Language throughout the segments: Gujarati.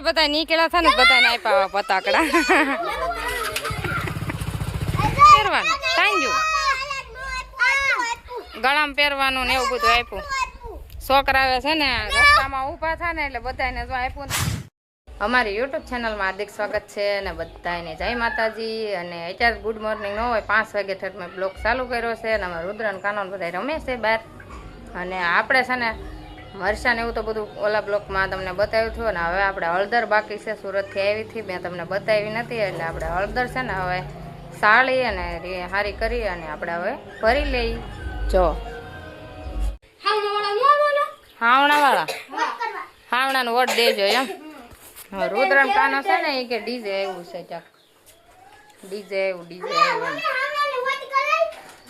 બધા નીકળ્યા હતા ને બધાને આપ્યા પતાકડા પહેરવાનું ટાંગ્યું ગળામાં પહેરવાનું ને એવું બધું આપ્યું. છોકરા આવે છે ને રસ્તામાં ઊભા થાય ને એટલે બધાને જો આપ્યું. અમારી યુટ્યુબ ચેનલમાં હાર્દિક સ્વાગત છે અને બધાને જય માતાજી. અને અત્યારે ગુડ મોર્નિંગ ન હોય 5 વાગે થર્ડ મેં બ્લોગ ચાલુ કર્યો છે અને અમારા રુદ્રન કાનોન બધા રમે છે બહાર. અને આપણે છે ને મરચાં એવું તો બધું ઓલા બ્લોકમાં તમને બતાવ્યું હતું. અને હવે આપણે હળદર બાકી છે, સુરતથી આવી હતી, મેં તમને બતાવી નથી. એટલે આપણે હળદર છે ને હવે સાળી અને હારી કરી અને આપણે હવે ભરી લઈ. જો હાવણાવાળા હાવણાનું વટ દેજો એમ. રુદ્રન કાનો છે ને એ કે ડીજે એવું છે ચાક ડીજે એવું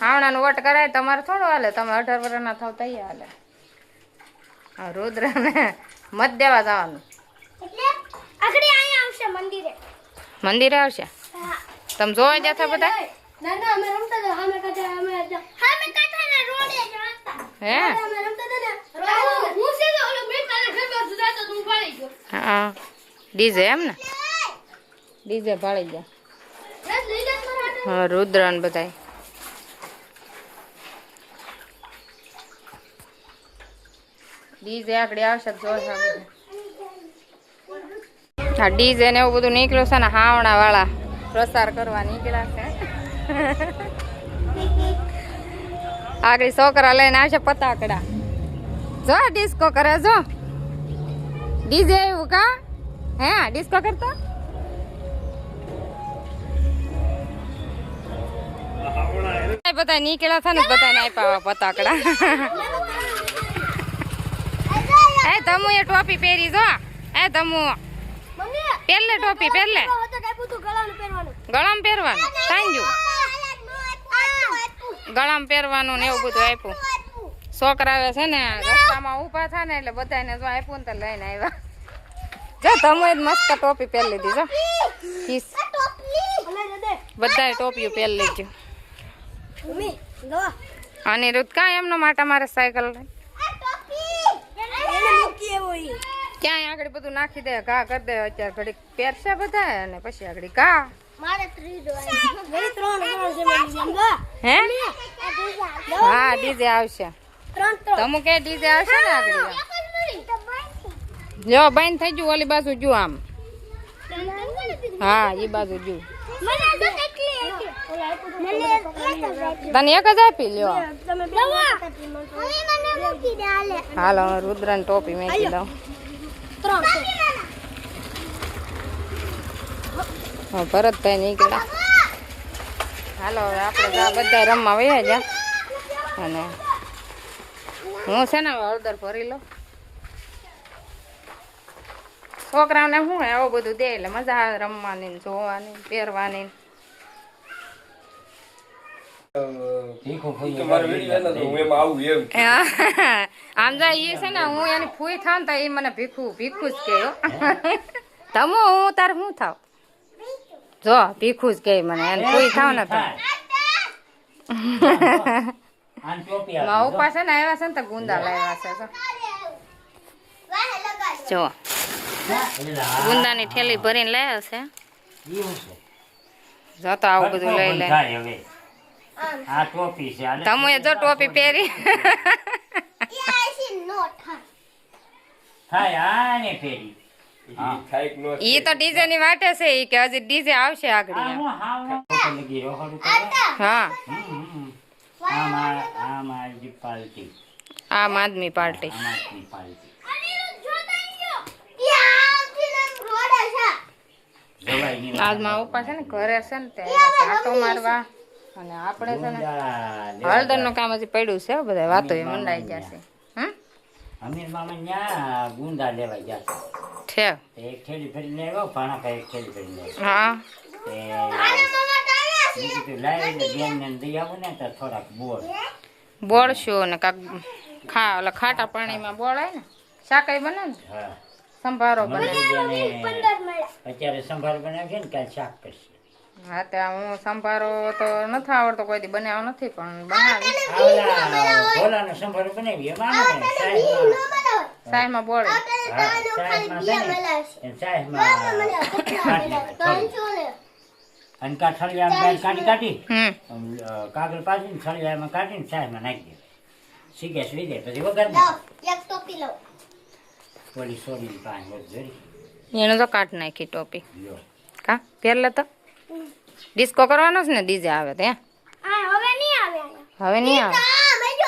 હાવણાનું વટ કરાય. તમારે થોડું હાલે, તમે 18 વર્ષના થાવ તૈયાર હાલે. હા રુદ્રને મત દેવા જવાનું મંદિરે આવશે. તમે જોવા જતા બધા હે? હા ડીજે એમ ને, ડીજે ભાળી ગયા. હા રુદ્રન બધા ડીજે આકડી આવશે જોશે. હા ડીજે ને એવું બધું નીકળ્યું છે ને હાવણા વાળા પ્રસાર કરવા નીકળ્યા છે. આગળ છોકરા લઈને આવશે પતાકડા. જો ડિસ્કો કરે જો ડીજે એવું કા હે ડિસ્કો કરતો. બધા નીકળ્યા હતા ને બધાને આપ્યા પતાકડા. એ તમુ એ ટોપી પહેરી જો. એ તમુ પહેલે ટોપી પહેલે ગળામાં પહેરવાનું ટાંગ્યું ગળામાં પહેરવાનું ને એવું બધું આપ્યું. છોકરા આવે છે ને રસ્તામાં ઊભા થાય ને એટલે બધાને જો આપ્યું ને તો લઈને આવ્યા. જો તમે મસ્ત ટોપી પહેરી લીધી જો. બધા ટોપીઓ પહેરી લેજો. અનિરુદ્ધ કા એમનો માટે મારે સાયકલ ક્યાંય આગળ બધું નાખી દે, ઘા કરી દે. અત્યારે ઘડીક પહેરશે બધા અને પછી આગળ ઘા. હે હા ડીજે આવશે. તમે કે ડીજે આવશે ને આગળ. જો બંધ થઈ ગયું ઓલી બાજુ જો આમ. હા એ બાજુ જો તને એક જ આપી લ્યો. હાલો રુદ્રન ટોપી મેકી દઉં. ભરતભાઈ નીકળ્યા. હાલો હવે આપણે આ બધા રમવા વયા જા. અને હું છે ને હળદર ભરી લો. છોકરાઓને શું આવું બધું દે એટલે મજા આવે રમવાની, જોવાની, પહેરવાની. આમ જાય એ છે ને હું એની ફૂઈ થાવ ને તો એ મને ભીખું ભીખું જ કે. તમો હું તાર શું થાવ જો ભીખું જ કે મને એને ફૂઈ થાવ ને તો. ઉપા છે ને આવ્યા છે ને તો ગુંદા લાવ્યા છે જો ગુંદાની થેલી ભરીને લાવ્યા છે. જો તો આવું બધું લઈ લે. તમે જો ટોપી પહેરી ઈ તો ડીજે ની વાટે છે ઈ કે હજી ડીજે આવશે આગળ. હા આમ આદમી પાર્ટી. આજમાં ઉપા છે ને ઘરે છે ને તે આટો મારવા. અને આપણે છે ને હળદર નું કામ હજી પડ્યું છે. બધા વાતો એ મંડાઈ જશે. અમીર મામા ન્યા ગુંદા લેવા ગયા છે. એક થેલી ભરીને આવ્યો, ભાણા ભાઈ એક થેલી ભરીને આવ્યો. હા લાવીને બેન ને દઈ આવું ને તો થોડાક બોળશું ને કાક ખાટા પાણીમાં બોળાય ને શાકાઈ બને ને. હા સંભારો બને. અત્યારે સંભારો બનાવે છે ને કાલે શાક કરશે. હા તે હું સંભારો તો નથી આવડતો, કોઈ દી બનાવ્યો નથી પણ બનાવી. ભોલાનો સંભારો બનાવીએ. સાયમાં બોળે હા, ચાયમાં છે ને, એ ચાયમાં કાઢી નાખે, થોડી. અને થળિયામાં કાઢી કાગળ પાડીને થળિયામાં કાઢીને ચાયમાં નાખી દે. સીગે સુઈ દે પછી વગર પોલીસ છોડીને પાણી વધુ જોડી એને તો કાઢ નાખી ટોપી લ્યો. કા પહેલા તો ડિસ્કો કરવાનો છે ને ડીજે આવે તો હવે નહીં આવે હવે નહીં આવે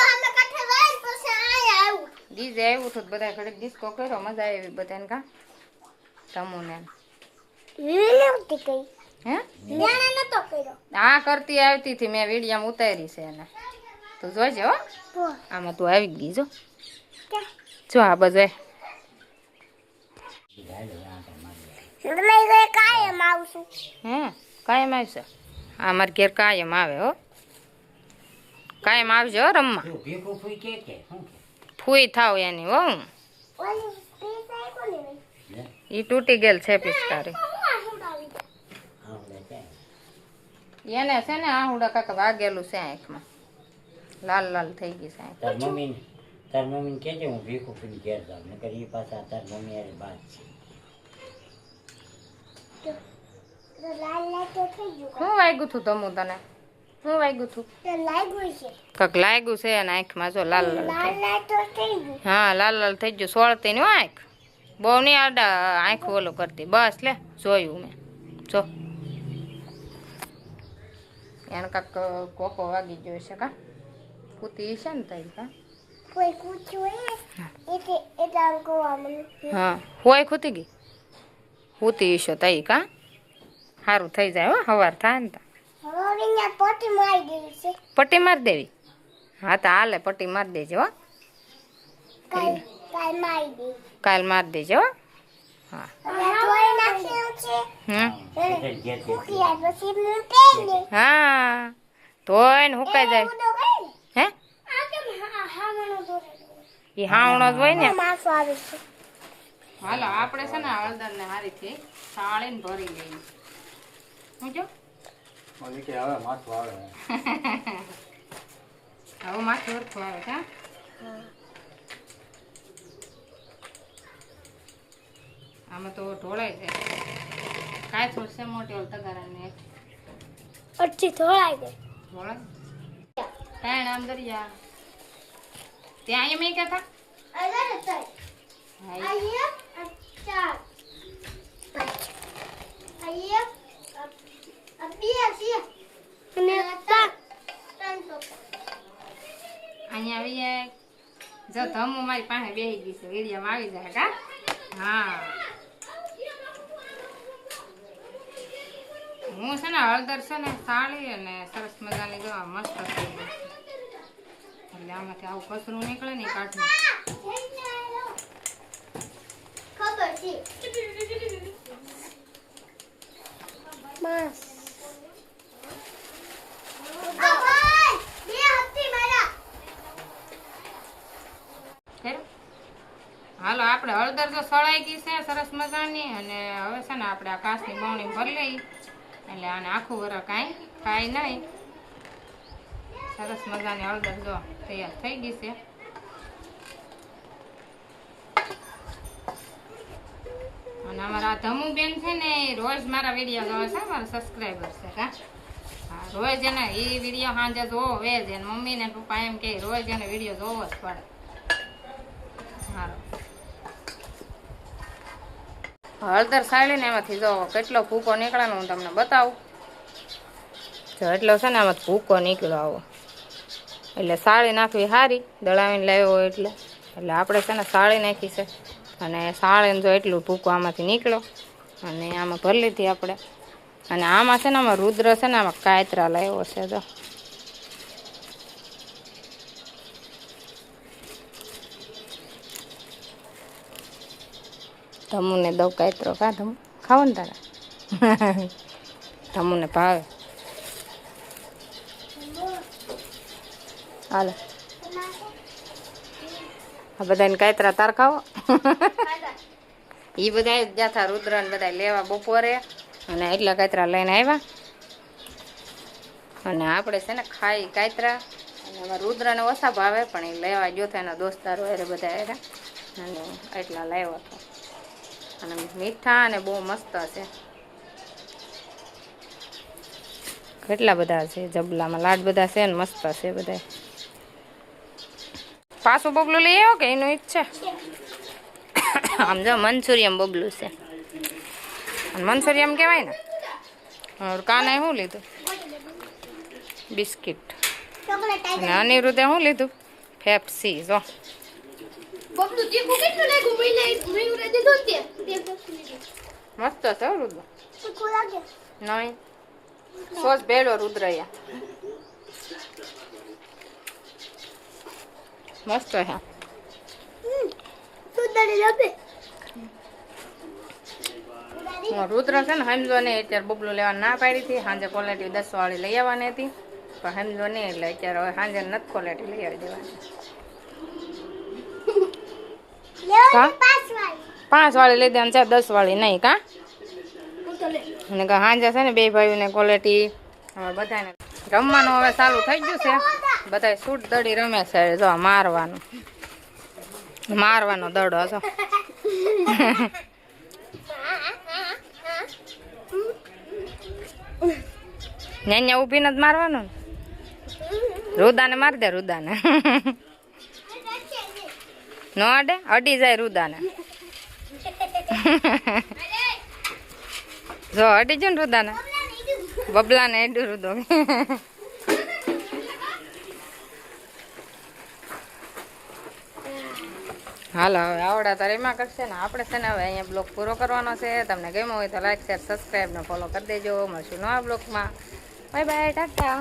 અમે કાઠે લઈ પછી આયા આવ્યું ડીજે આવ્યું તો બધા ઘડીક ડિસ્કો કર્યો મજા આવી બધાને કા તમુને નહોતી કઈ હે નાના નતો કર્યો આ કરતી આવતી હતી મેં વિડીયામાં ઉતારી છે એને તું જોઈજે હો આમાં તું આવી ગઈ જો જો આ બધું તમે કાયમ આવશું હે કાયમ આવશે આ મારે ઘેર કાયમ આવે હો કાયમ આવજો હો રમવા શું ભીખું ફૂઈ કે શું કે ફૂઈ થાવ એની હો હું ઓલી પીસ આઈ કોની લે, ઈ તૂટી ગયેલ છે પિસ્કારી આવડે છે. એને છે ને આહુડા કાકા વાગેલું છે આંખમાં લાલ લાલ થઈ ગઈ છે આંખ તાર મમ્મીને કહેજે હું ભીખું ફૂઈ ઘેર જાઉં નકર એ પાછા તાર મમ્મી હારે બાદ છે. લાલ લાલ તો થઈ ગયું શું વાગ્યું તું તમું તને શું વાગ્યું તું તો લાગ્યું છે કાક લાગ્યું છે એને આંખમાં જો લાલ લાલ લાલ થઈ લાલ તો થઈ ગયું હા લાલ લાલ થઈ ગયું સોળતી ની આંખ બહુ નહીં આડા આંખ ઓલો કરતી બસ લે જોયું મેં જો એને કાક કોકો વાગી ગયો છે કા પૂતી છે ને તઈ કા કોઈ પૂછ્યું એટલે અંકો આમને હા હોય ખૂતી ગઈ પૂતી ઈશો તઈ કા સારું થઈ જાય હો સવાર થાય ને તો હરોડીને પોટી મારી ગઈ છે પટ્ટી મારી દેવી હા તો હાલે પટ્ટી મારી દેજો હો કાલ મારી ગઈ કાલ મારી દેજો હો હા હવે ધોઈ નાખ્યું છે હમ ઘેર ઘેર ઉકળ્યા પછી મૂકે ને હા ધોઈને હુકાઈ જાય ઉડો ગઈ ને હે આ કેમ હા મનો દોરે એ હાવણો જ હોય ને માસો આવે છે હાલો આપણે છે ને હળદર ને હારીથી સાળીને ભરી લઈએ હું જો હવે માથું ઓરખું આવે છે આમાં તો ઢોળાય છે કાંઈ છોડશે મોટી ઓલ તગારાને અડધી ધોળાઈ ગઈ ઢોળાય કાંઈ આમ દરિયા ત્યાં એમ કહેતા અલગ થઈ હા અહીંયા ચાર અહીંયા અબિયા છે અને ત્રણ તો અહીંયા આવી જાય જો ધમુ મારી પાસે બેસી ગઈ છે વિડીયામાં આવી જાય કા હા હું છે ને હળદર છે ને સાળી અને સરસ મજાની જો આ મસ્ત થઈ ગઈ એટલે આમાંથી આવું કચરું નીકળે ને એ કાઢવું ખબર છે માસ ખરું? હાલો આપણે હળદર તો સળાઈ ગઈ છે સરસ મજાની અને હવે છે ને આપણે આ કાચની બવણી ભરી લઈ એટલે આને આખું વરસ કાંઈ ખાય નહીં સરસ મજાની હળદર જો તૈયાર થઈ ગઈ છે અને અમારા આ ધમુ બેન છે ને એ રોજ મારા વિડીયો જોવે છે મારા સબસ્ક્રાઈબર છે કા હા રોજ એને એ વિડીયો સાંજે જોવો જ એને મમ્મી ને પપ્પા એમ કે રોજ એને વિડીયો જોવો જ પડે સારું હળદર સાળીને એમાંથી જો કેટલો ભૂકો નીકળે હું તમને બતાવું જો એટલો છે ને આમાંથી ભૂકો નીકળ્યો આવો એટલે સાળી નાખવી સારી દળાવીને લાવ્યો હોય એટલે આપણે છે ને સાળી નાખી છે અને સાળીને જો એટલું ભૂકો આમાંથી નીકળ્યો અને આમાં ભરી લીધી આપણે અને આમાં છે ને આમાં રુદ્ર છે ને આમાં કાયતરા લાવ્યો છે જો ધમુને દઉં કાયતરો કા ધમુ ખાવો ને તારા ધમુને ભાવે હાલો આ બધાને કાયતરા તાર ખાવો એ બધા જ્યાં થા રુદ્ર ને બધા લેવા બપોરે અને એટલા કાયતરા લઈને આવ્યા અને આપણે છે ને ખાઈ કાયતરા અને એમાં રુદ્રને ઓછા ભાવે પણ એ લેવા ગયો તો એના દોસ્તારો અરે બધા આવ્યા અને એટલા લાવ્યો હતો અને મીઠા અને બહુ મસ્ત છે. કેટલા બધા છે જબલામાં લાડ બધા છે ને મસ્ત છે બધા. પાછું બબલું લઈ આવ્યો કે એનું ઈજ છે. આમ જો મંચુરિયમ બબલું છે અને મંચુરિયમ કહેવાય ને. કાને શું લીધું? બિસ્કિટ. ચોકલેટ અને અનિરુદ્ધે શું લીધું? પેપ્સી. જો બબલુ તીખું કેટલું લાગ્યું? મહિને દીધું તે મસ્ત છે હો રુદ્ર. તીખું લાગે. નહીં સોસ ભેળો રુદ્રયા મસ્ત છે. તું દડી લાગે. રુદ્ર છે ને સમજો નહીં અત્યારે બબલું લેવા ના પાડી હતી. સાંજે ક્વોલિટી 10 વાળી લઈ આવવાની હતી પણ સમજો નહીં એટલે અત્યારે હવે સાંજે નથી ક્વોલિટી લઈ આવી દેવાની. કા 5 વાળી લઈ દેવાની છે 10 વાળી નહીં. કા અને સાંજે છે ને બે ભાઈઓને ક્વોલિટી હવે બધાને રમવાનું હવે ચાલુ થઈ ગયું છે. બધા સૂટ દડી રમે છે. જો મારવાનો દડો જો. ન્યા ઊભી નથી મારવાનું ને. રુદાને માર દે રુદાને. નો અડે અડી જાય રુદાને. જો અડી જો ને રુદાને. બબલાને એડું રુદો. હાલો હવે આવડા તારે એમાં કરશે ને આપણે છે ને હવે અહીંયા બ્લોગ પૂરો કરવાનો છે. તમને ગમ્યો હોય તો લાઈક શેર સબસ્ક્રાઈબ ને ફોલો કરી દેજો. મળશું નવા બ્લોગમાં. Bye bye Tata.